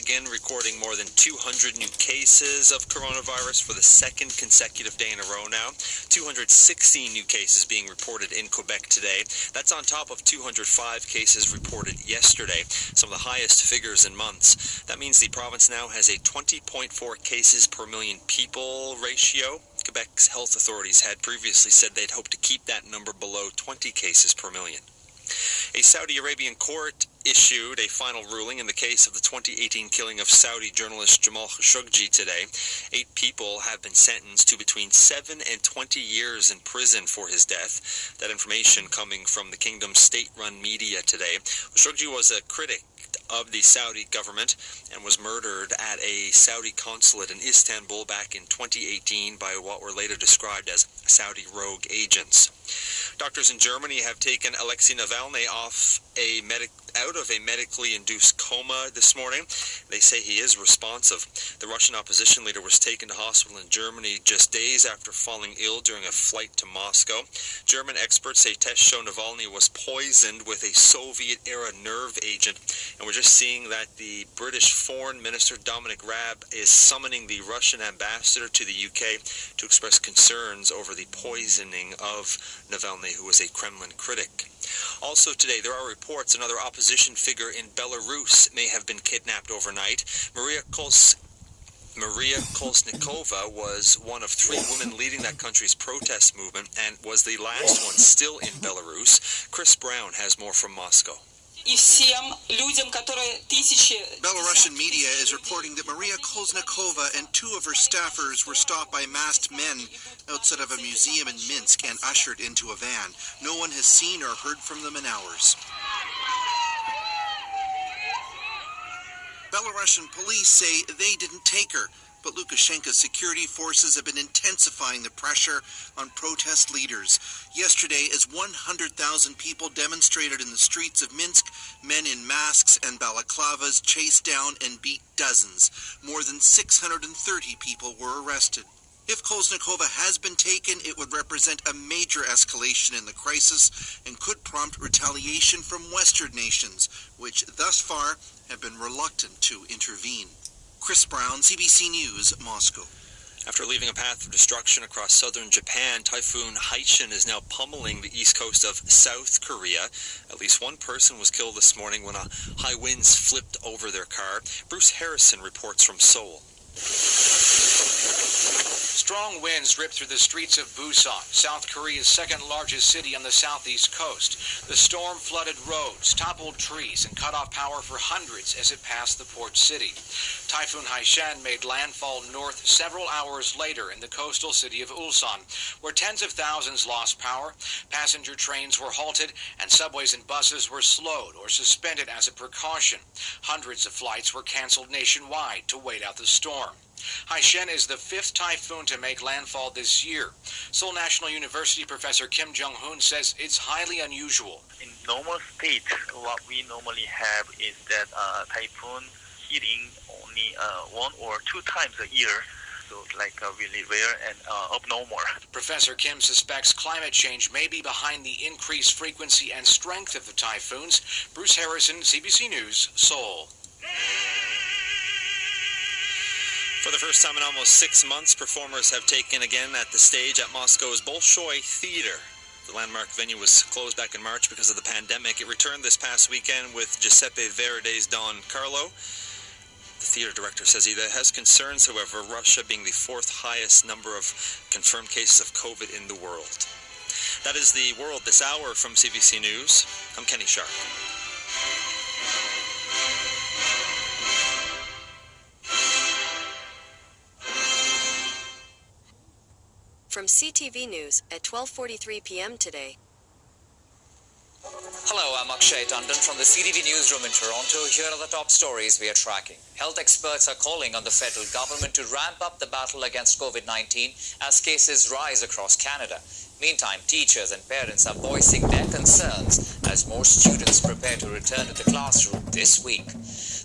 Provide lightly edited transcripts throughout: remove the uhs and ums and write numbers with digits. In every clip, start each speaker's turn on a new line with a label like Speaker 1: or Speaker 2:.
Speaker 1: again recording more than 200 new cases of coronavirus for the second consecutive day in a row now. 216 new cases being reported in Quebec today. That's on top of 205 cases reported yesterday, some of the highest figures in months. That means the province now has a 20.4 cases per million people ratio. Quebec's health authorities had previously said they'd hope to keep that number below 20 cases per million. A Saudi Arabian court issued a final ruling in the case of the 2018 killing of Saudi journalist Jamal Khashoggi today. 8 people have been sentenced to between 7 and 20 years in prison for his death. That information coming from the kingdom's state-run media today. Khashoggi was a critic of the Saudi government and was murdered at a Saudi consulate in Istanbul back in 2018 by what were later described as Saudi rogue agents. Doctors in Germany have taken Alexei Navalny out of a medically induced coma this morning. They say he is responsive. The Russian opposition leader was taken to hospital in Germany just days after falling ill during a flight to Moscow. German experts say tests show Navalny was poisoned with a Soviet-era nerve agent. And we're just seeing that the British Foreign Minister Dominic Raab is summoning the Russian ambassador to the UK to express concerns over the poisoning of Navalny, who was a Kremlin critic. Also today, there are reports another opposition figure in Belarus may have been kidnapped overnight. Maria Kolesnikova was one of 3 women leading that country's protest movement and was the last one still in Belarus. Chris Brown has more from Moscow.
Speaker 2: Belarusian media is reporting that Maria Kolesnikova and 2 of her staffers were stopped by masked men outside of a museum in Minsk and ushered into a van. No one has seen or heard from them in hours. Belarusian police say they didn't take her, but Lukashenko's security forces have been intensifying the pressure on protest leaders. Yesterday, as 100,000 people demonstrated in the streets of Minsk, men in masks and balaclavas chased down and beat dozens. More than 630 people were arrested. If Kolesnikova has been taken, it would represent a major escalation in the crisis and could prompt retaliation from Western nations, which thus far have been reluctant to intervene. Chris Brown, CBC News, Moscow.
Speaker 1: After leaving a path of destruction across southern Japan, Typhoon Haishin is now pummeling the east coast of South Korea. At least 1 person was killed this morning when high winds flipped over their car. Bruce Harrison reports from Seoul.
Speaker 3: Strong winds ripped through the streets of Busan, South Korea's second-largest city on the southeast coast. The storm flooded roads, toppled trees, and cut off power for hundreds as it passed the port city. Typhoon Haishin made landfall north several hours later in the coastal city of Ulsan, where tens of thousands lost power, passenger trains were halted, and subways and buses were slowed or suspended as a precaution. Hundreds of flights were canceled nationwide to wait out the storm. Haishin is the 5th typhoon to make landfall this year. Seoul National University professor Kim Jung-hoon says it's highly unusual.
Speaker 4: In normal state, what we normally have is that typhoon hitting only 1 or 2 times a year. So like really rare and abnormal.
Speaker 3: Professor Kim suspects climate change may be behind the increased frequency and strength of the typhoons. Bruce Harrison, CBC News, Seoul.
Speaker 1: For the first time in almost 6 months, performers have taken again at the stage at Moscow's Bolshoi Theater. The landmark venue was closed back in March because of the pandemic. It returned this past weekend with Giuseppe Verdi's Don Carlo. The theater director says he has concerns, however, Russia being the 4th highest number of confirmed cases of COVID in the world. That is the world this hour from CBC News. I'm Kenny Sharp.
Speaker 5: From CTV News at 12:43 p.m. today.
Speaker 6: Hello, I'm Akshay Tandon from the CTV Newsroom in Toronto. Here are the top stories we are tracking. Health experts are calling on the federal government to ramp up the battle against COVID-19 as cases rise across Canada. Meantime, teachers and parents are voicing their concerns as more students prepare to return to the classroom this week.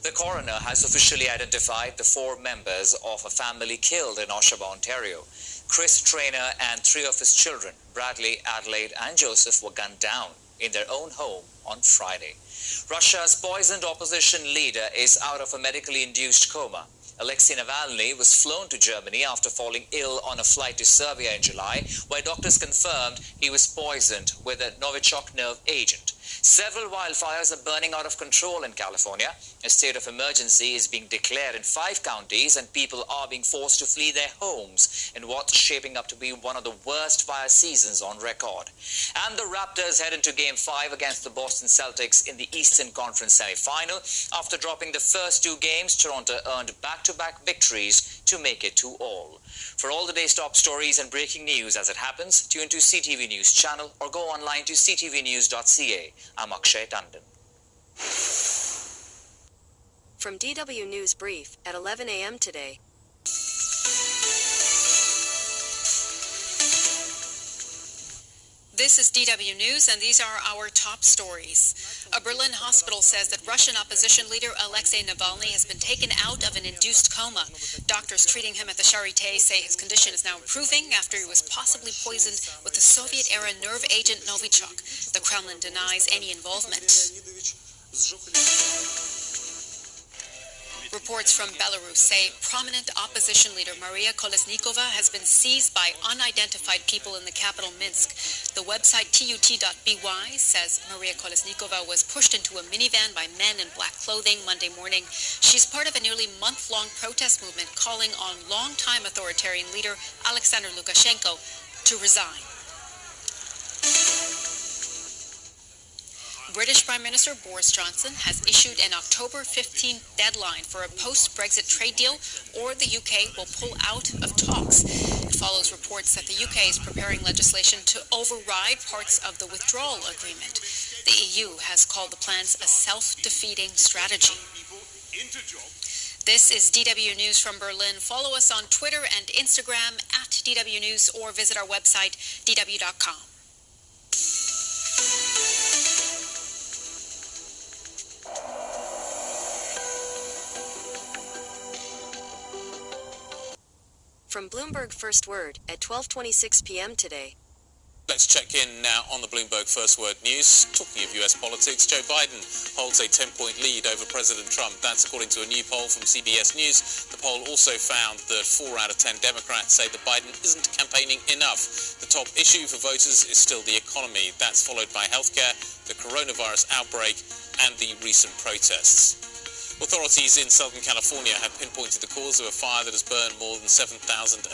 Speaker 6: The coroner has officially identified the 4 members of a family killed in Oshawa, Ontario. Chris Traynor and 3 of his children, Bradley, Adelaide, and Joseph, were gunned down in their own home on Friday. Russia's poisoned opposition leader is out of a medically induced coma. Alexei Navalny was flown to Germany after falling ill on a flight to Serbia in July, where doctors confirmed he was poisoned with a Novichok nerve agent. Several wildfires are burning out of control in California. A state of emergency is being declared in 5 counties, and people are being forced to flee their homes in what's shaping up to be one of the worst fire seasons on record. And the Raptors head into Game 5 against the Boston Celtics in the Eastern Conference semi-final. After dropping the first 2 games, Toronto earned back-to-back victories to make it 2-all. For all the day's top stories and breaking news as it happens, tune to CTV News channel or go online to ctvnews.ca. I'm Akshay Tandon.
Speaker 5: From DW News Brief at 11 a.m. today.
Speaker 7: This is DW News, and these are our top stories. A Berlin hospital says that Russian opposition leader Alexei Navalny has been taken out of an induced coma. Doctors treating him at the Charité say his condition is now improving after he was possibly poisoned with the Soviet-era nerve agent Novichok. The Kremlin denies any involvement. Reports from Belarus say prominent opposition leader Maria Kolesnikova has been seized by unidentified people in the capital Minsk. The website tut.by says Maria Kolesnikova was pushed into a minivan by men in black clothing Monday morning. She's part of a nearly month-long protest movement calling on longtime authoritarian leader Alexander Lukashenko to resign. British Prime Minister Boris Johnson has issued an October 15th deadline for a post-Brexit trade deal, or the UK will pull out of talks. It follows reports that the UK is preparing legislation to override parts of the withdrawal agreement. The EU has called the plans a self-defeating strategy. This is DW News from Berlin. Follow us on Twitter and Instagram at DW News or visit our website, dw.com.
Speaker 5: From Bloomberg First Word at 12:26 p.m. today.
Speaker 8: Let's check in now on the Bloomberg First Word News. Talking of US politics, Joe Biden holds a 10-point lead over President Trump. That's according to a new poll from CBS News. The poll also found that 4 out of 10 Democrats say that Biden isn't campaigning enough. The top issue for voters is still the economy. That's followed by healthcare, the coronavirus outbreak, and the recent protests. Authorities in Southern California have pinpointed the cause of a fire that has burned more than 7,000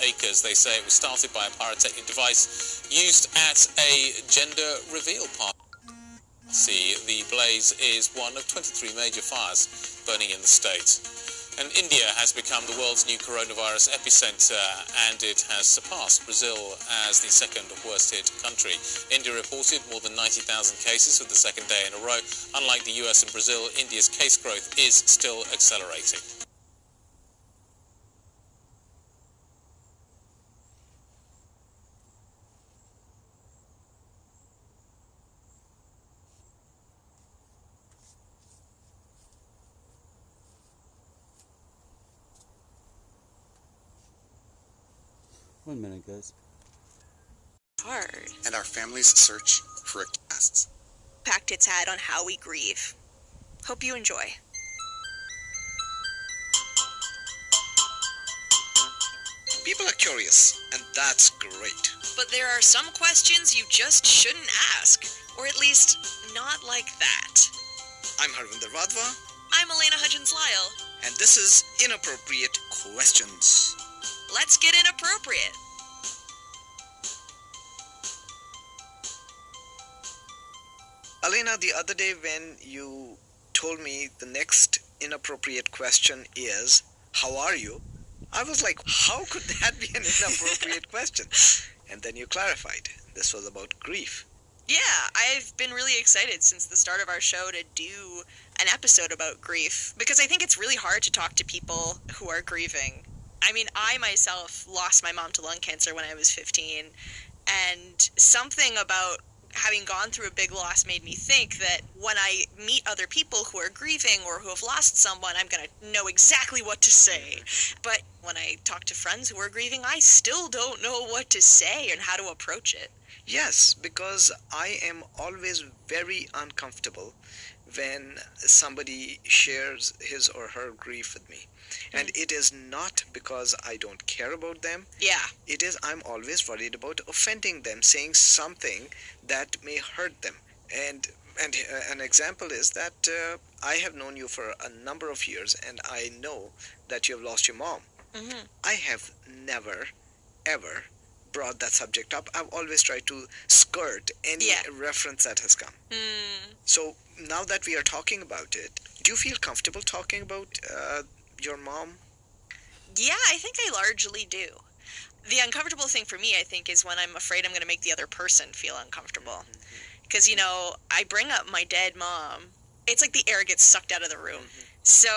Speaker 8: acres. They say it was started by a pyrotechnic device used at a gender reveal party. The blaze is one of 23 major fires burning in the state. And India has become the world's new coronavirus epicenter, and it has surpassed Brazil as the second worst hit country. India reported more than 90,000 cases for the second day in a row. Unlike the US and Brazil, India's case growth is still accelerating.
Speaker 9: One minute, guys.
Speaker 10: Hard.
Speaker 11: And our family's search for a cast.
Speaker 10: Packed its head on how we grieve. Hope you enjoy.
Speaker 11: People are curious, and that's great.
Speaker 10: But there are some questions you just shouldn't ask. Or at least, not like that.
Speaker 11: I'm Harvinder Radva.
Speaker 10: I'm Elena Hudgens-Lyle.
Speaker 11: And this is Inappropriate Questions.
Speaker 10: Let's get inappropriate.
Speaker 11: Elena, the other day when you told me the next inappropriate question is, how are you? I was like, how could that be an inappropriate question? And then you clarified. This was about grief.
Speaker 10: Yeah, I've been really excited since the start of our show to do an episode about grief, because I think it's really hard to talk to people who are grieving. I mean, I myself lost my mom to lung cancer when I was 15, and something about having gone through a big loss made me think that when I meet other people who are grieving or who have lost someone, I'm going to know exactly what to say. But when I talk to friends who are grieving, I still don't know what to say and how to approach it.
Speaker 11: Yes, because I am always very uncomfortable when somebody shares his or her grief with me. And it is not because I don't care about them.
Speaker 10: Yeah.
Speaker 11: It is I'm always worried about offending them, saying something that may hurt them. And an example is that I have known you for a number of years, and I know that you have lost your mom.
Speaker 10: Mm-hmm.
Speaker 11: I have never, ever brought that subject up. I've always tried to skirt any reference that has come. So now that we are talking about it, do you feel comfortable talking about your mom?
Speaker 10: Yeah, I think I largely do. The uncomfortable thing for me, I think, is when I'm afraid I'm going to make the other person feel uncomfortable. Because, you know, I bring up my dead mom. It's like the air gets sucked out of the room. So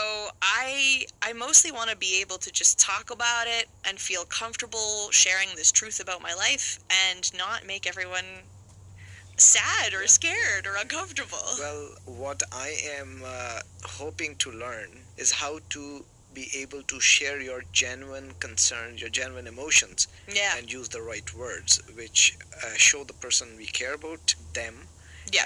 Speaker 10: I mostly want to be able to just talk about it and feel comfortable sharing this truth about my life and not make everyone sad or scared or uncomfortable.
Speaker 11: Well, what I am hoping to learn is how to be able to share your genuine concerns, your genuine emotions, and use the right words, which show the person we care about, them,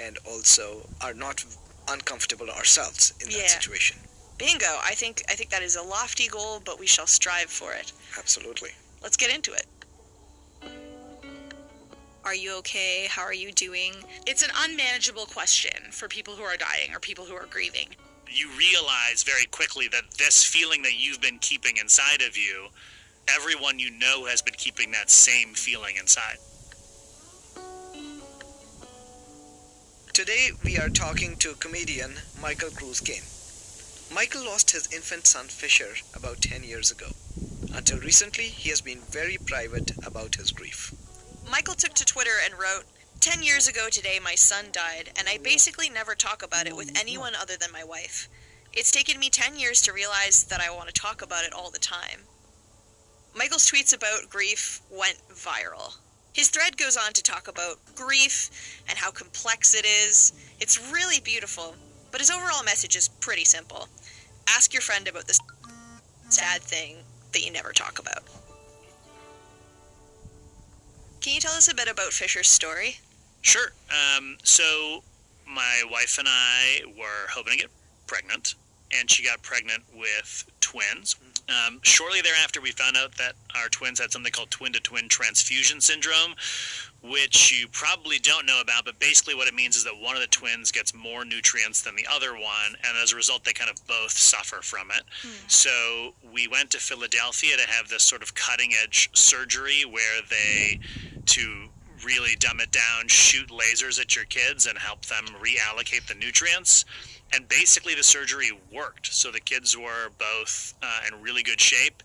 Speaker 11: and also are not uncomfortable ourselves in that situation.
Speaker 10: Bingo. I think that is a lofty goal, but we shall strive for it.
Speaker 11: Absolutely.
Speaker 10: Let's get into it.
Speaker 12: Are you okay? How are you doing? It's an unmanageable question for people who are dying or people who are grieving.
Speaker 13: You realize very quickly that this feeling that you've been keeping inside of you, everyone you know has been keeping that same feeling inside.
Speaker 11: Today we are talking to comedian Michael Cruz Kane. Michael lost his infant son Fisher about 10 years ago. Until recently, he has been very private about his grief.
Speaker 10: Michael took to Twitter and wrote, 10 years ago today my son died, and I basically never talk about it with anyone other than my wife. It's taken me 10 years to realize that I want to talk about it all the time. Michael's tweets about grief went viral. His thread goes on to talk about grief and how complex it is. It's really beautiful, but his overall message is pretty simple. Ask your friend about this sad thing that you never talk about. Can you tell us a bit about Fisher's story?
Speaker 13: Sure. So my wife and I were hoping to get pregnant, and she got pregnant with twins. Shortly thereafter, we found out that our twins had something called twin-to-twin transfusion syndrome, which you probably don't know about, but basically what it means is that one of the twins gets more nutrients than the other one, and as a result, they kind of both suffer from it. So we went to Philadelphia to have this sort of cutting-edge surgery where they, to really dumb it down, shoot lasers at your kids and help them reallocate the nutrients. And basically the surgery worked. So the kids were both in really good shape.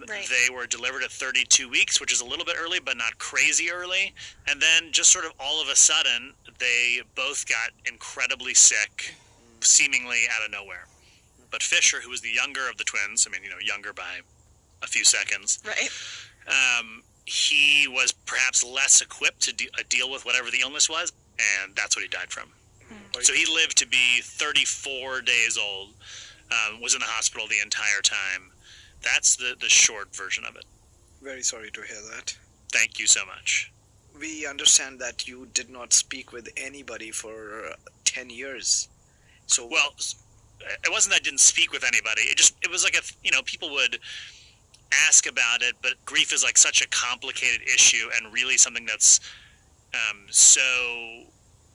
Speaker 13: They were delivered at 32 weeks, which is a little bit early, but not crazy early. And then just sort of all of a sudden, they both got incredibly sick, seemingly out of nowhere. But Fisher, who was the younger of the twins, I mean, you know, younger by a few seconds, he was perhaps less equipped to deal with whatever the illness was, and that's what he died from. So he lived to be 34 days old, was in the hospital the entire time. That's the short version of it.
Speaker 11: Very sorry to hear that.
Speaker 13: Thank you so much.
Speaker 11: We understand that you did not speak with anybody for 10 years. So
Speaker 13: well, it wasn't that I didn't speak with anybody. It was like people would ask about it, but grief is like such a complicated issue and really something that's so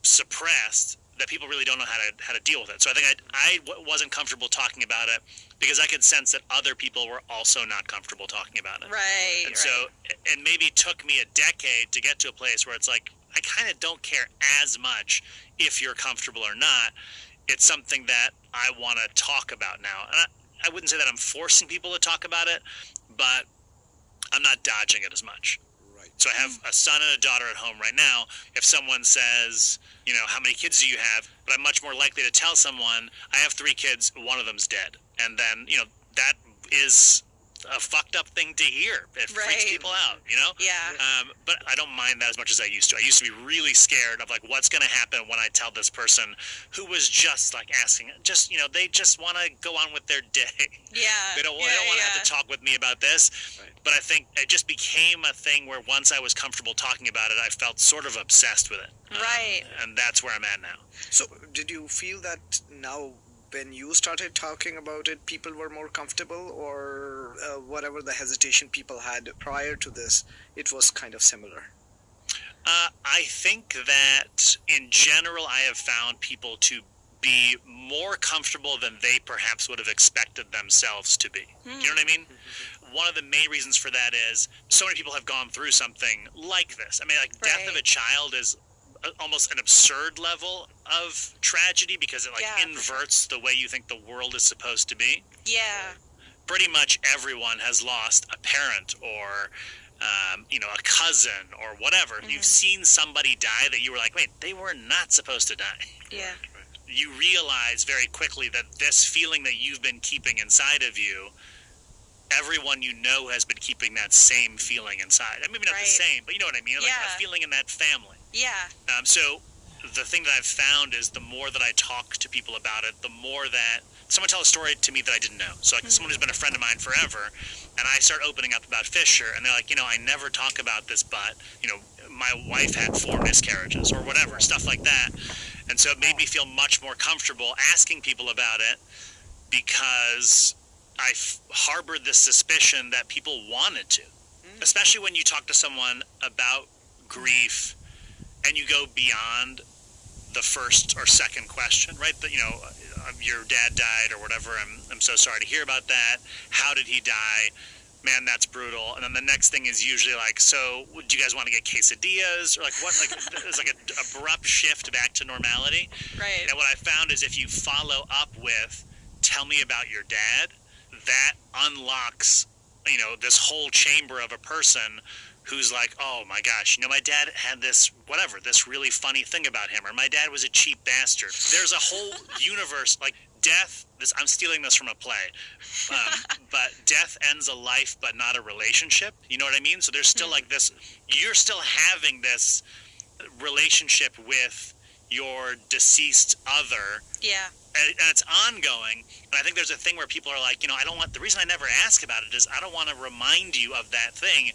Speaker 13: suppressed that people really don't know how to deal with it. So I think I wasn't comfortable talking about it because I could sense that other people were also not comfortable talking about it.
Speaker 10: Right.
Speaker 13: So it maybe took me a decade to get to a place where it's like, I kind of don't care as much if you're comfortable or not. It's something that I want to talk about now. And I wouldn't say that I'm forcing people to talk about it, but I'm not dodging it as much. So I have a son and a daughter at home right now. If someone says, how many kids do you have? But I'm much more likely to tell someone, I have 3 kids, one of them's dead. And then, that is just a fucked up thing to hear. It freaks people out, you know?
Speaker 10: Yeah.
Speaker 13: But I don't mind that as much as I used to. I used to be really scared of, like, what's going to happen when I tell this person who was just, like, asking, just, you know, they just want to go on with their day.
Speaker 10: Yeah.
Speaker 13: They don't want to have to talk with me about this. Right. But I think it just became a thing where once I was comfortable talking about it, I felt sort of obsessed with it.
Speaker 10: Right.
Speaker 13: And that's where I'm at now.
Speaker 11: So did you feel that now when you started talking about it, people were more comfortable, or whatever the hesitation people had prior to this, it was kind of similar?
Speaker 13: I think that in general, I have found people to be more comfortable than they perhaps would have expected themselves to be. You know what I mean? One of the main reasons for that is so many people have gone through something like this. I mean, like, death of a child is almost an absurd level of tragedy because it, like, inverts the way you think the world is supposed to be.
Speaker 10: Yeah.
Speaker 13: Pretty much everyone has lost a parent or, you know, a cousin or whatever. You've seen somebody die that you were like, wait, they were not supposed to die.
Speaker 10: Yeah.
Speaker 13: You realize very quickly that this feeling that you've been keeping inside of you, everyone you know has been keeping that same feeling inside. I mean, maybe not the same, but you know what I mean? Like a feeling in that family.
Speaker 10: Yeah.
Speaker 13: So the thing that I've found is the more that I talk to people about it, the more that someone tell a story to me that I didn't know. So like someone who's been a friend of mine forever, and I start opening up about Fisher, and they're like, you know, I never talk about this, but, you know, my wife had 4 miscarriages or whatever, stuff like that. And so it made me feel much more comfortable asking people about it because I harbored this suspicion that people wanted to, especially when you talk to someone about grief and you go beyond the first or second question, right? That, you know, your dad died or whatever. I'm so sorry to hear about that. How did he die? Man, that's brutal. And then the next thing is usually like, so do you guys want to get quesadillas? Or like what, like, it's like an abrupt shift back to normality.
Speaker 10: Right.
Speaker 13: And what I found is if you follow up with, tell me about your dad, that unlocks, you know, this whole chamber of a person who's like, oh my gosh, you know, my dad had this, whatever, this really funny thing about him, or my dad was a cheap bastard. There's a whole universe, like death, I'm stealing this from a play, but death ends a life but not a relationship, you know what I mean? So there's still like this, you're still having this relationship with your deceased other.
Speaker 10: Yeah.
Speaker 13: And it's ongoing, and I think there's a thing where people are like, you know, I don't want, the reason I never ask about it is I don't want to remind you of that thing.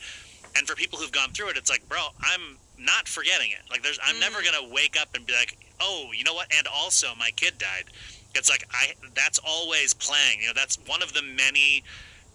Speaker 13: And for people who've gone through it, it's like, bro, I'm not forgetting it. Like, I'm never going to wake up and be like, oh, you know what? And also, my kid died. It's like, that's always playing. You know, that's one of the many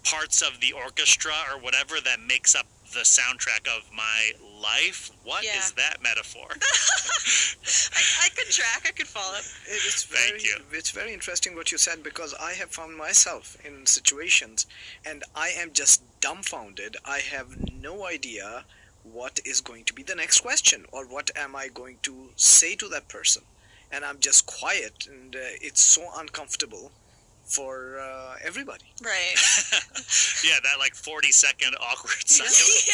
Speaker 13: parts of the orchestra or whatever that makes up the soundtrack of my life. What is that metaphor?
Speaker 10: I could track. I could follow.
Speaker 13: Thank you.
Speaker 11: It's very interesting what you said, because I have found myself in situations and I am just dumbfounded. I have no idea what is going to be the next question or what am I going to say to that person. And I'm just quiet, and it's so uncomfortable for everybody.
Speaker 10: Right.
Speaker 13: Yeah, that like 40-second awkward silence.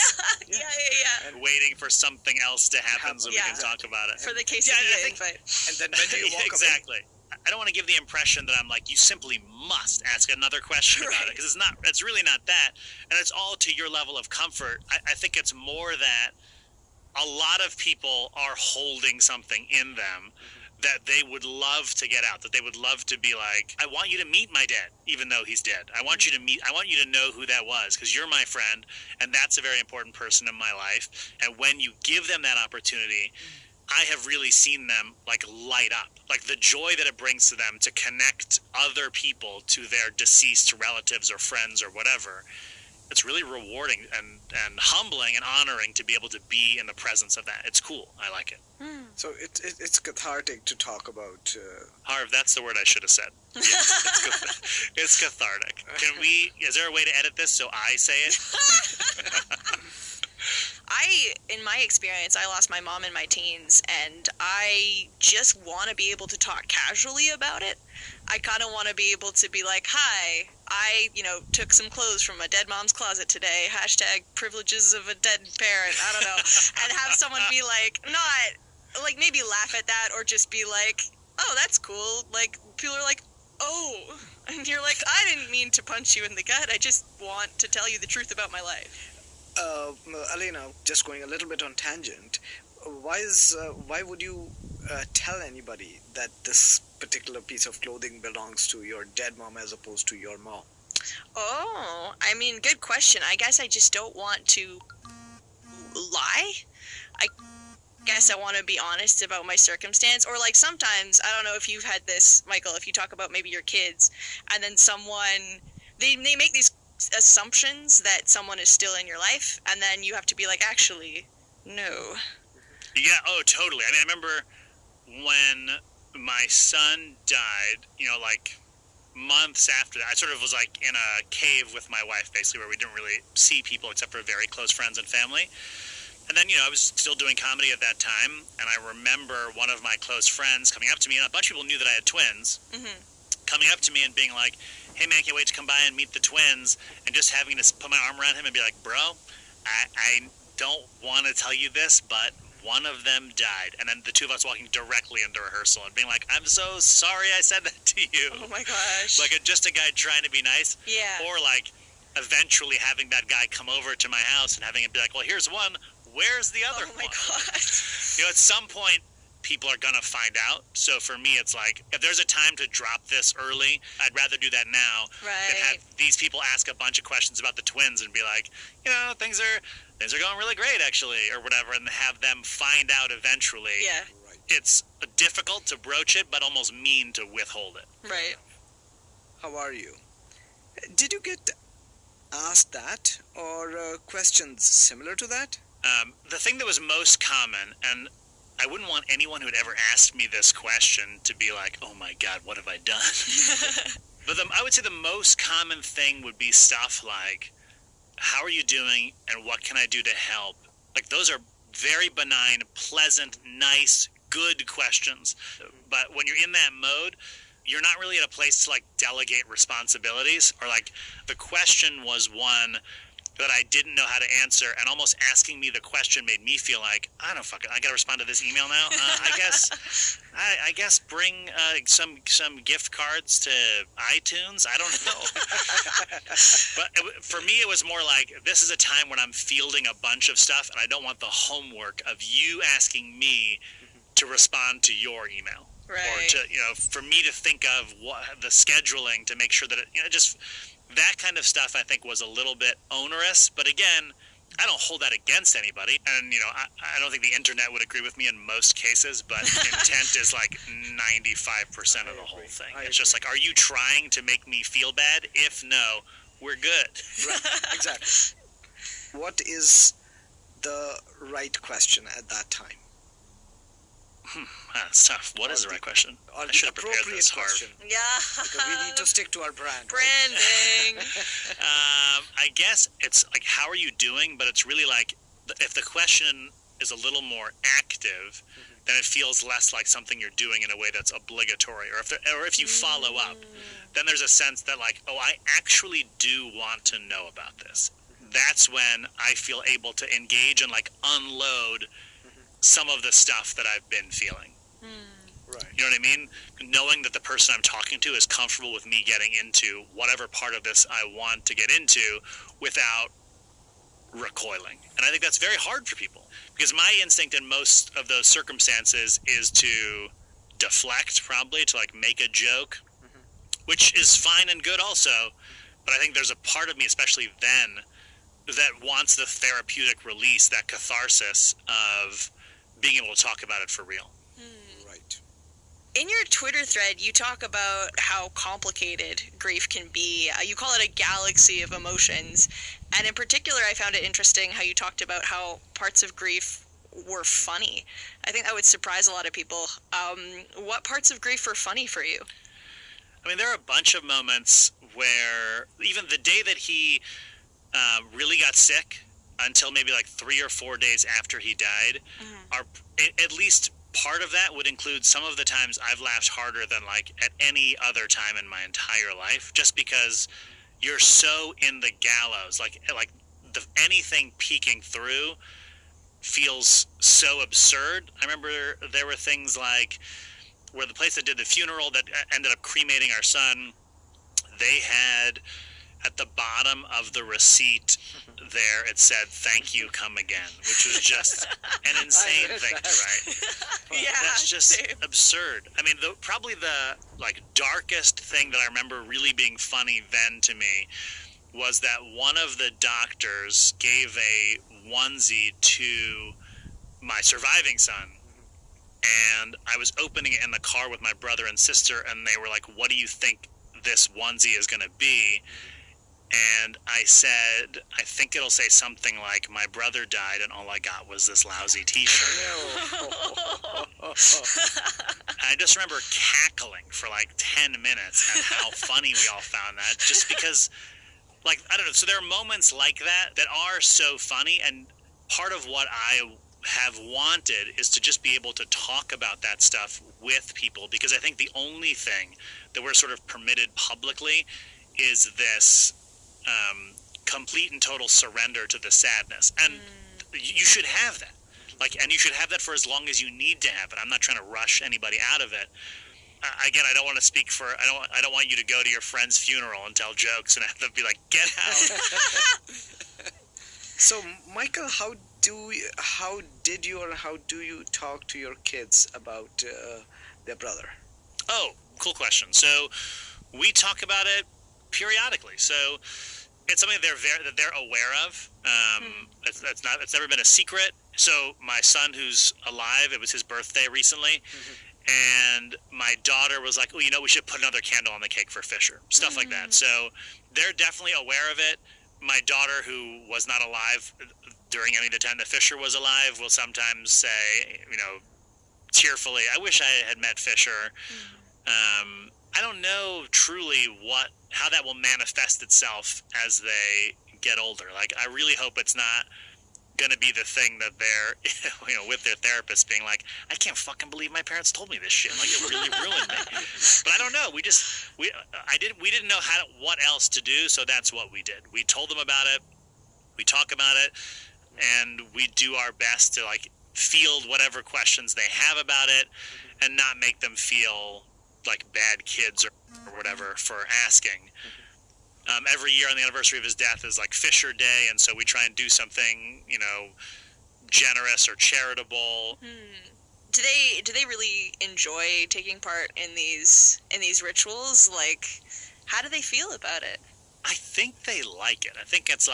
Speaker 10: Yeah.
Speaker 13: And waiting for something else to happen so we can talk about it.
Speaker 10: For the quesadilla invite.
Speaker 11: And then when do you walk
Speaker 13: exactly. I don't want to give the impression that I'm like, you simply must ask another question about it, because it's really not that. And it's all to your level of comfort. I think it's more that a lot of people are holding something in them that they would love to get out, that they would love to be like, I want you to meet my dad, even though he's dead. I want you to know who that was, because you're my friend, and that's a very important person in my life. And when you give them that opportunity, I have really seen them like light up, like the joy that it brings to them to connect other people to their deceased relatives or friends or whatever. It's really rewarding and humbling and honoring to be able to be in the presence of that. It's cool. I like it.
Speaker 11: So it's cathartic to talk about.
Speaker 13: Harv, that's the word I should have said. Yes, it's cathartic. Is there a way to edit this so I say it?
Speaker 10: In my experience, I lost my mom in my teens, and I just want to be able to talk casually about it. I kind of want to be able to be like, hi, I, took some clothes from a dead mom's closet today, # privileges of a dead parent, I don't know, and have someone be like, not, like, maybe laugh at that, or just be like, oh, that's cool. Like, people are like, oh, And you're like, I didn't mean to punch you in the gut. I just want to tell you the truth about my life.
Speaker 11: Elena, just going a little bit on tangent, why would you tell anybody that this particular piece of clothing belongs to your dead mom as opposed to your mom?
Speaker 10: Oh, I mean, good question. I guess I just don't want to lie. I guess I want to be honest about my circumstance. Or like sometimes, I don't know if you've had this, Michael, if you talk about maybe your kids, and then someone, they make these assumptions that someone is still in your life, and then you have to be like, actually, no.
Speaker 13: Yeah, oh, totally. I mean, I remember when my son died, you know, like months after that, I sort of was like in a cave with my wife, basically, where we didn't really see people except for very close friends and family. And then, you know, I was still doing comedy at that time, and I remember one of my close friends coming up to me, and a bunch of people knew that I had twins, coming up to me and being like, hey man, I can't wait to come by and meet the twins, and just having to put my arm around him and be like, bro, I don't want to tell you this, but one of them died. And then the two of us walking directly into rehearsal and being like, I'm so sorry I said that to you.
Speaker 10: Oh my gosh.
Speaker 13: Like just a guy trying to be nice.
Speaker 10: Yeah.
Speaker 13: Or like eventually having that guy come over to my house and having it be like, well, here's one, where's the other one?
Speaker 10: Oh my gosh.
Speaker 13: You know, at some point, people are going to find out. So for me, it's like, if there's a time to drop this early, I'd rather do that now than have these people ask a bunch of questions about the twins and be like, you know, things are going really great, actually, or whatever, and have them find out eventually.
Speaker 10: Yeah.
Speaker 13: It's difficult to broach it, but almost mean to withhold it.
Speaker 10: Right.
Speaker 11: How are you? Did you get asked that, or questions similar to that?
Speaker 13: The thing that was most common, and I wouldn't want anyone who had ever asked me this question to be like, oh my God, what have I done? But I would say the most common thing would be stuff like, how are you doing and what can I do to help? Like those are very benign, pleasant, nice, good questions. But when you're in that mode, you're not really at a place to like delegate responsibilities, or like the question was one that I didn't know how to answer, and almost asking me the question made me feel like, I don't fucking, I gotta respond to this email now. I guess bring some gift cards to iTunes. I don't know. But for me, it was more like, this is a time when I'm fielding a bunch of stuff, and I don't want the homework of you asking me to respond to your email.
Speaker 10: Right.
Speaker 13: Or to, you know, for me to think of the scheduling to make sure that it, you know, just that kind of stuff I think was a little bit onerous. But again, I don't hold that against anybody. And, you know, I don't think the internet would agree with me in most cases, but intent is like 95% of the whole thing. It's just like, are you trying to make me feel bad? If no, we're good.
Speaker 11: Right, exactly. What is the right question at that time?
Speaker 13: That's tough. What is the right question?
Speaker 11: Or
Speaker 13: I should
Speaker 11: the
Speaker 13: have prepared
Speaker 11: appropriate
Speaker 13: this hard.
Speaker 11: question.
Speaker 10: Yeah.
Speaker 11: Because we need to stick to our brand.
Speaker 10: Branding.
Speaker 13: I guess it's like, how are you doing? But it's really like, if the question is a little more active, then it feels less like something you're doing in a way that's obligatory. Or if you follow up, then there's a sense that like, oh, I actually do want to know about this. That's when I feel able to engage and like unload some of the stuff that I've been feeling.
Speaker 11: Right.
Speaker 13: You know what I mean? Knowing that the person I'm talking to is comfortable with me getting into whatever part of this I want to get into without recoiling. And I think that's very hard for people, because my instinct in most of those circumstances is to deflect, probably, to like make a joke, which is fine and good also. But I think there's a part of me, especially then, that wants the therapeutic release, that catharsis of being able to talk about it for real.
Speaker 11: Right.
Speaker 10: In your Twitter thread, you talk about how complicated grief can be. You call it a galaxy of emotions. And in particular, I found it interesting how you talked about how parts of grief were funny. I think that would surprise a lot of people. What parts of grief were funny for you?
Speaker 13: I mean, there are a bunch of moments where, even the day that he really got sick, until maybe like 3 or 4 days after he died, at least part of that would include some of the times I've laughed harder than like at any other time in my entire life, just because you're so in the gallows, like anything peeking through feels so absurd. I remember there were things like where the place that did the funeral that ended up cremating our son, they had at the bottom of the receipt there, it said, "Thank you, come again," which was just an insane thing to write.
Speaker 10: Yeah,
Speaker 13: That's just
Speaker 10: same.
Speaker 13: absurd. I mean, probably the darkest thing that I remember really being funny then to me was that one of the doctors gave a onesie to my surviving son, and I was opening it in the car with my brother and sister, and they were like, "What do you think this onesie is going to be?" And I said, I think it'll say something like, "My brother died and all I got was this lousy t-shirt." I just remember cackling for 10 minutes at how funny we all found that, just because, I don't know. So there are moments like that are so funny, and part of what I have wanted is to just be able to talk about that stuff with people, because I think the only thing that we're sort of permitted publicly is this complete and total surrender to the sadness, and you should have that, and you should have that for as long as you need to have it. I'm not trying to rush anybody out of it. Again, I don't want to speak for. I don't want you to go to your friend's funeral and tell jokes and have them be like, "Get out."
Speaker 11: So, Michael, how did you or how do you talk to your kids about their brother?
Speaker 13: Oh, cool question. So we talk about it periodically. So it's something that they're aware of. It's never been a secret. So my son, who's alive, it was his birthday recently, and my daughter was like, "Oh, we should put another candle on the cake for Fisher," stuff like that. So they're definitely aware of it. My daughter, who was not alive during any of the time that Fisher was alive, will sometimes say, tearfully, "I wish I had met Fisher." I don't know truly how that will manifest itself as they get older. I really hope it's not going to be the thing that they're, with their therapist being like, "I can't fucking believe my parents told me this shit. It really ruined me." But I don't know. We didn't know what else to do, so that's what we did. We told them about it. We talk about it, and we do our best to field whatever questions they have about it, and not make them feel like bad kids or whatever for asking. Every year on the anniversary of his death is Fisher Day, and so we try and do something, generous or charitable.
Speaker 10: Do they really enjoy taking part in these rituals? How do they feel about it?
Speaker 13: I think they like it. I think it's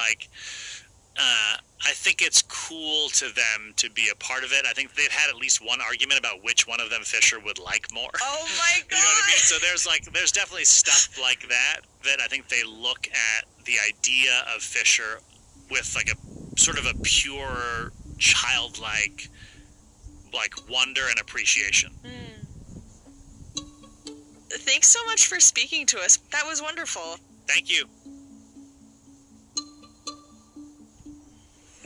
Speaker 13: I think it's cool to them to be a part of it. I think they've had at least one argument about which one of them Fisher would like more.
Speaker 10: Oh my god!
Speaker 13: You know what I mean? So there's definitely stuff like that I think they look at the idea of Fisher with a sort of a pure childlike wonder and appreciation.
Speaker 10: Thanks so much for speaking to us. That was wonderful.
Speaker 13: Thank you.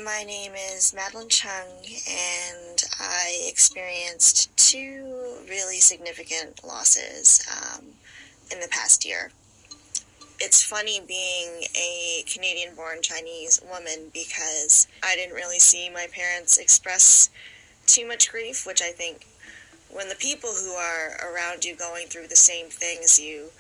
Speaker 14: My name is Madeline Chung, and I experienced 2 really significant losses in the past year. It's funny being a Canadian-born Chinese woman because I didn't really see my parents express too much grief, which I think when the people who are around you going through the same thing as you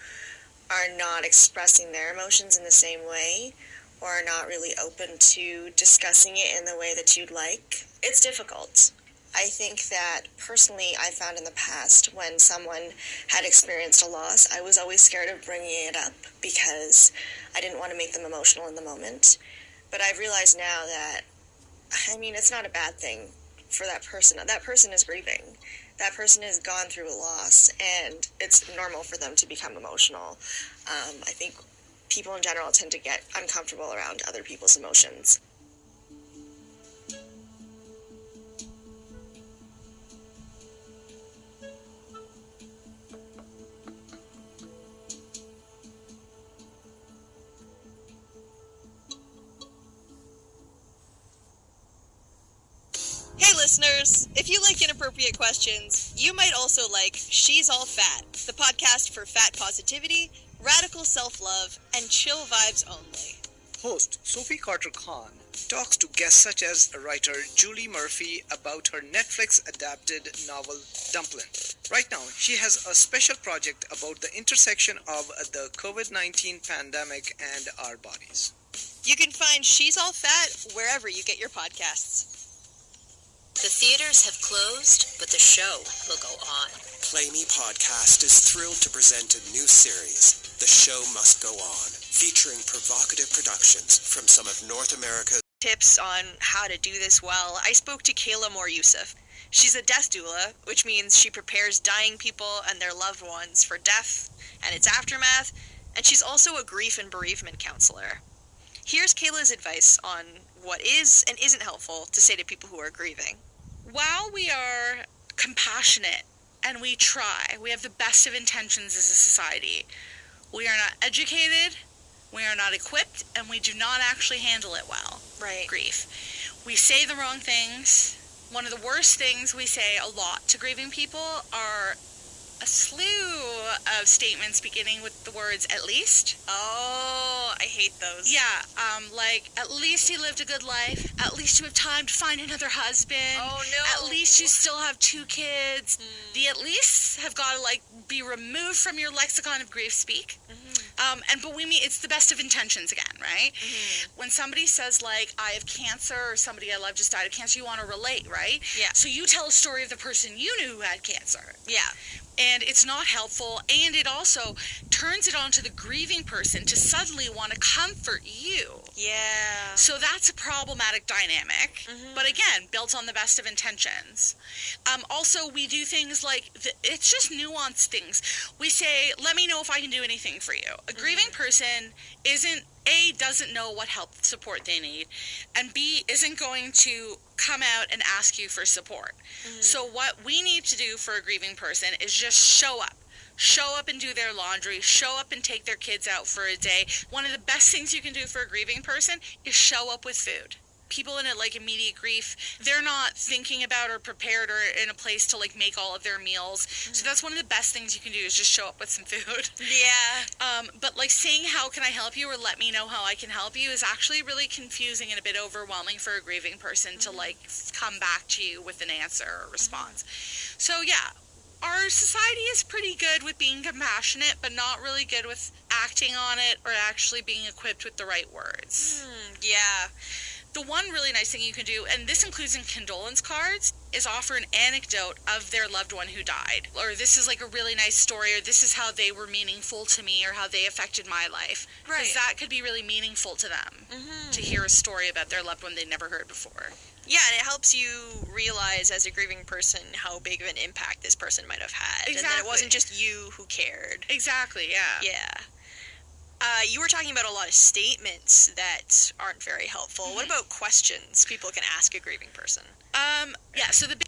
Speaker 14: are not expressing their emotions in the same way, or are not really open to discussing it in the way that you'd like, it's difficult. I think that personally I found in the past when someone had experienced a loss, I was always scared of bringing it up because I didn't want to make them emotional in the moment. But I've realized now that, it's not a bad thing for that person. That person is grieving. That person has gone through a loss, and it's normal for them to become emotional. I think people in general tend to get uncomfortable around other people's emotions.
Speaker 10: Hey listeners, if you like Inappropriate Questions, you might also like She's All Fat, the podcast for fat positivity, radical self-love, and chill vibes only.
Speaker 11: Host Sophie Carter-Khan talks to guests such as writer Julie Murphy about her Netflix-adapted novel Dumplin'. Right now, she has a special project about the intersection of the COVID-19 pandemic and our bodies.
Speaker 10: You can find She's All Fat wherever you get your podcasts.
Speaker 5: The theaters have closed, but the show will go on.
Speaker 15: Play Me Podcast is thrilled to present a new series, The Show Must Go On, featuring provocative productions from some of North America's
Speaker 10: tips on how to do this well. I spoke to Kayla Moore Youssef. She's a death doula, which means she prepares dying people and their loved ones for death and its aftermath, and she's also a grief and bereavement counselor. Here's Kayla's advice on what is and isn't helpful to say to people who are grieving.
Speaker 12: While we are compassionate and we try, we have the best of intentions as a society, we are not educated, we are not equipped, and we do not actually handle it well.
Speaker 10: Right.
Speaker 12: Grief. We say the wrong things. One of the worst things we say a lot to grieving people are a slew of statements beginning with the words "at least."
Speaker 10: Oh, I hate those.
Speaker 12: Yeah, like, at least he lived a good life. At least you have time to find another husband.
Speaker 10: Oh, no.
Speaker 12: At least you still have 2 kids. The at least have got to, like, be removed from your lexicon of grief speak. But we mean, it's the best of intentions again, right? When somebody says, like, I have cancer, or somebody I love just died of cancer, you want to relate, right?
Speaker 10: Yeah.
Speaker 12: So you tell a story of the person you knew who had cancer.
Speaker 10: Yeah.
Speaker 12: And it's not helpful, and it also turns it on to the grieving person to suddenly want to comfort you.
Speaker 10: Yeah.
Speaker 12: So that's a problematic dynamic, but again, built on the best of intentions. Also, we do things like, it's just nuanced things. We say, let me know if I can do anything for you. A grieving person doesn't know what help support they need, and B, isn't going to come out and ask you for support. So what we need to do for a grieving person is just show up. Show up and do their laundry. Show up and take their kids out for a day. One of the best things you can do for a grieving person is show up with food. People in immediate grief, they're not thinking about or prepared or in a place to make all of their meals. So that's one of the best things you can do is just show up with some food.
Speaker 10: Yeah.
Speaker 12: But saying how can I help you or let me know how I can help you is actually really confusing and a bit overwhelming for a grieving person to come back to you with an answer or response. So yeah, our society is pretty good with being compassionate, but not really good with acting on it or actually being equipped with the right words.
Speaker 10: Yeah.
Speaker 12: The one really nice thing you can do, and this includes in condolence cards, is offer an anecdote of their loved one who died. Or this is a really nice story, or this is how they were meaningful to me, or how they affected my life.
Speaker 10: Right.
Speaker 12: Because that could be really meaningful to them, to hear a story about their loved one they'd never heard before.
Speaker 10: Yeah, and it helps you realize as a grieving person how big of an impact this person might have had.
Speaker 12: Exactly.
Speaker 10: And that it wasn't just you who cared.
Speaker 12: Exactly, yeah.
Speaker 10: Yeah. You were talking about a lot of statements that aren't very helpful. What about questions people can ask a grieving person?
Speaker 12: Yeah, so the big...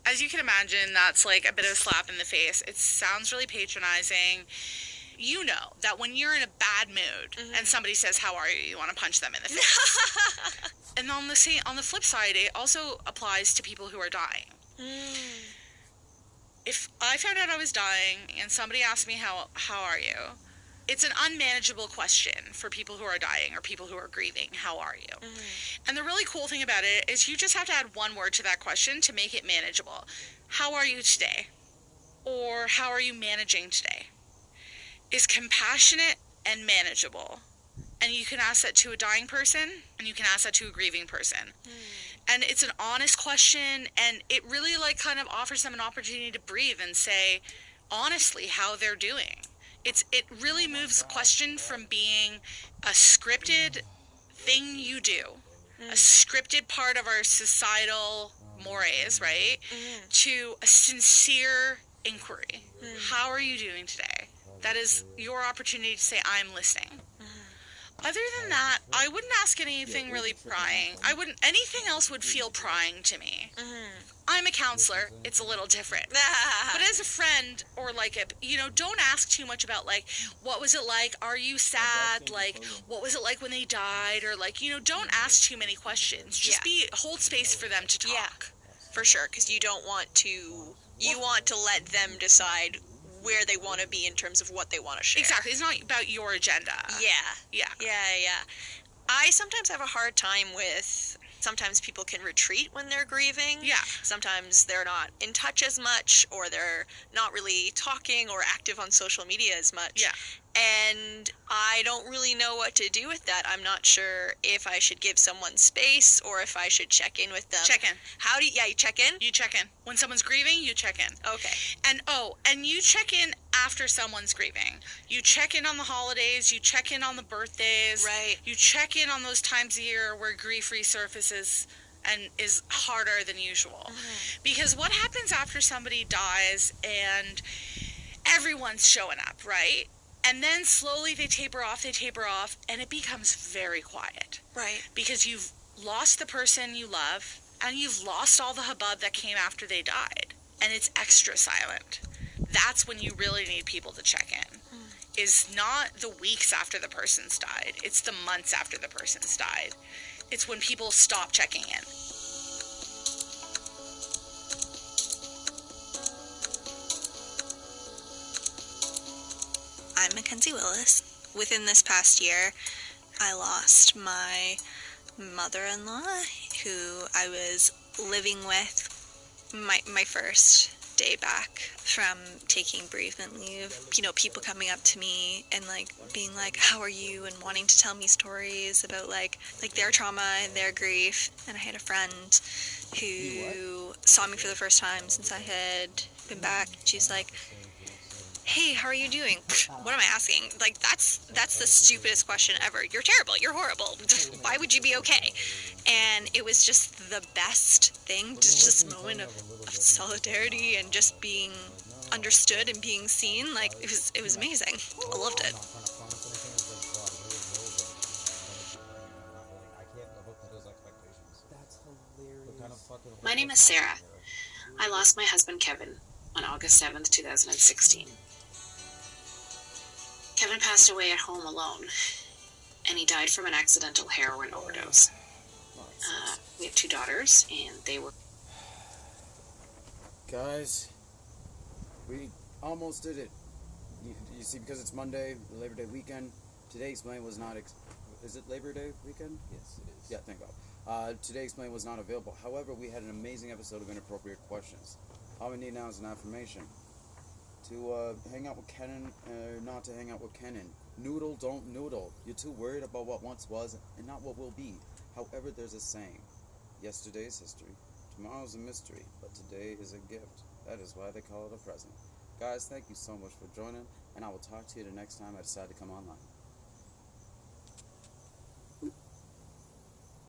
Speaker 12: As you can imagine, that's a bit of a slap in the face. It sounds really patronizing. You know that when you're in a bad mood and somebody says, how are you want to punch them in the face. And on the flip side, it also applies to people who are dying. If I found out I was dying and somebody asked me, how are you? It's an unmanageable question for people who are dying or people who are grieving. How are you? And the really cool thing about it is you just have to add one word to that question to make it manageable. How are you today? Or how are you managing today? Is compassionate and manageable. And you can ask that to a dying person, and you can ask that to a grieving person. And it's an honest question, and it really kind of offers them an opportunity to breathe and say honestly how they're doing. It really moves the question from being a scripted thing you do, a scripted part of our societal mores, right, to a sincere inquiry. How are you doing today? That is your opportunity to say, I'm listening. Other than that, I wouldn't ask anything really prying. Anything else would feel prying to me. I'm a counselor. It's a little different. But as a friend, or like, don't ask too much about, like, what was it like? Are you sad? Like, what was it like when they died? Or, like, don't ask too many questions. Just hold space for them to talk.
Speaker 10: Yeah, for sure, because you don't want to, you want to let them decide where they want to be in terms of what they want to share.
Speaker 12: Exactly. It's not about your agenda.
Speaker 10: Yeah. I sometimes have a hard time with, sometimes people can retreat when they're grieving.
Speaker 12: Yeah.
Speaker 10: Sometimes they're not in touch as much, or they're not really talking or active on social media as much.
Speaker 12: Yeah.
Speaker 10: And I don't really know what to do with that. I'm not sure if I should give someone space or if I should check in with them.
Speaker 12: Check in.
Speaker 10: You check in?
Speaker 12: You check in. When someone's grieving, you check in.
Speaker 10: Okay.
Speaker 12: And you check in after someone's grieving. You check in on the holidays, you check in on the birthdays.
Speaker 10: Right.
Speaker 12: You check in on those times a year where grief resurfaces and is harder than usual. Because what happens after somebody dies and everyone's showing up, right? And then slowly they taper off, and it becomes very quiet.
Speaker 10: Right.
Speaker 12: Because you've lost the person you love, and you've lost all the hubbub that came after they died. And it's extra silent. That's when you really need people to check in. Is not the weeks after the person's died. It's the months after the person's died. It's when people stop checking in.
Speaker 16: I'm Mackenzie Willis. Within this past year, I lost my mother-in-law, who I was living with my first day back from taking bereavement leave. People coming up to me and, like, being like, how are you? And wanting to tell me stories about, like their trauma and their grief. And I had a friend who saw me for the first time since I had been back. She's like, hey, how are you doing? What am I asking? Like, that's the stupidest question ever. You're terrible. You're horrible. Why would you be okay? And it was just the best thing, just this moment of solidarity and just being understood and being seen. Like, it was amazing. I loved it.
Speaker 17: My name is Sarah. I lost my husband Kevin on August 7th, 2016. Kevin passed away at home alone, and he died from an accidental heroin overdose. We have 2 daughters, and they were...
Speaker 9: Guys, we almost did it. You see, because it's Monday, Labor Day weekend, Today Explain was not... Is it Labor Day weekend?
Speaker 18: Yes, it is.
Speaker 9: Yeah, thank God. Today Explain was not available. However, we had an amazing episode of Inappropriate Questions. All we need now is an affirmation. To hang out with Kenan, not to hang out with Kenan. Noodle, don't noodle. You're too worried about what once was and not what will be. However, there's a saying. Yesterday's history. Tomorrow's a mystery, but today is a gift. That is why they call it a present. Guys, thank you so much for joining, and I will talk to you the next time I decide to come online.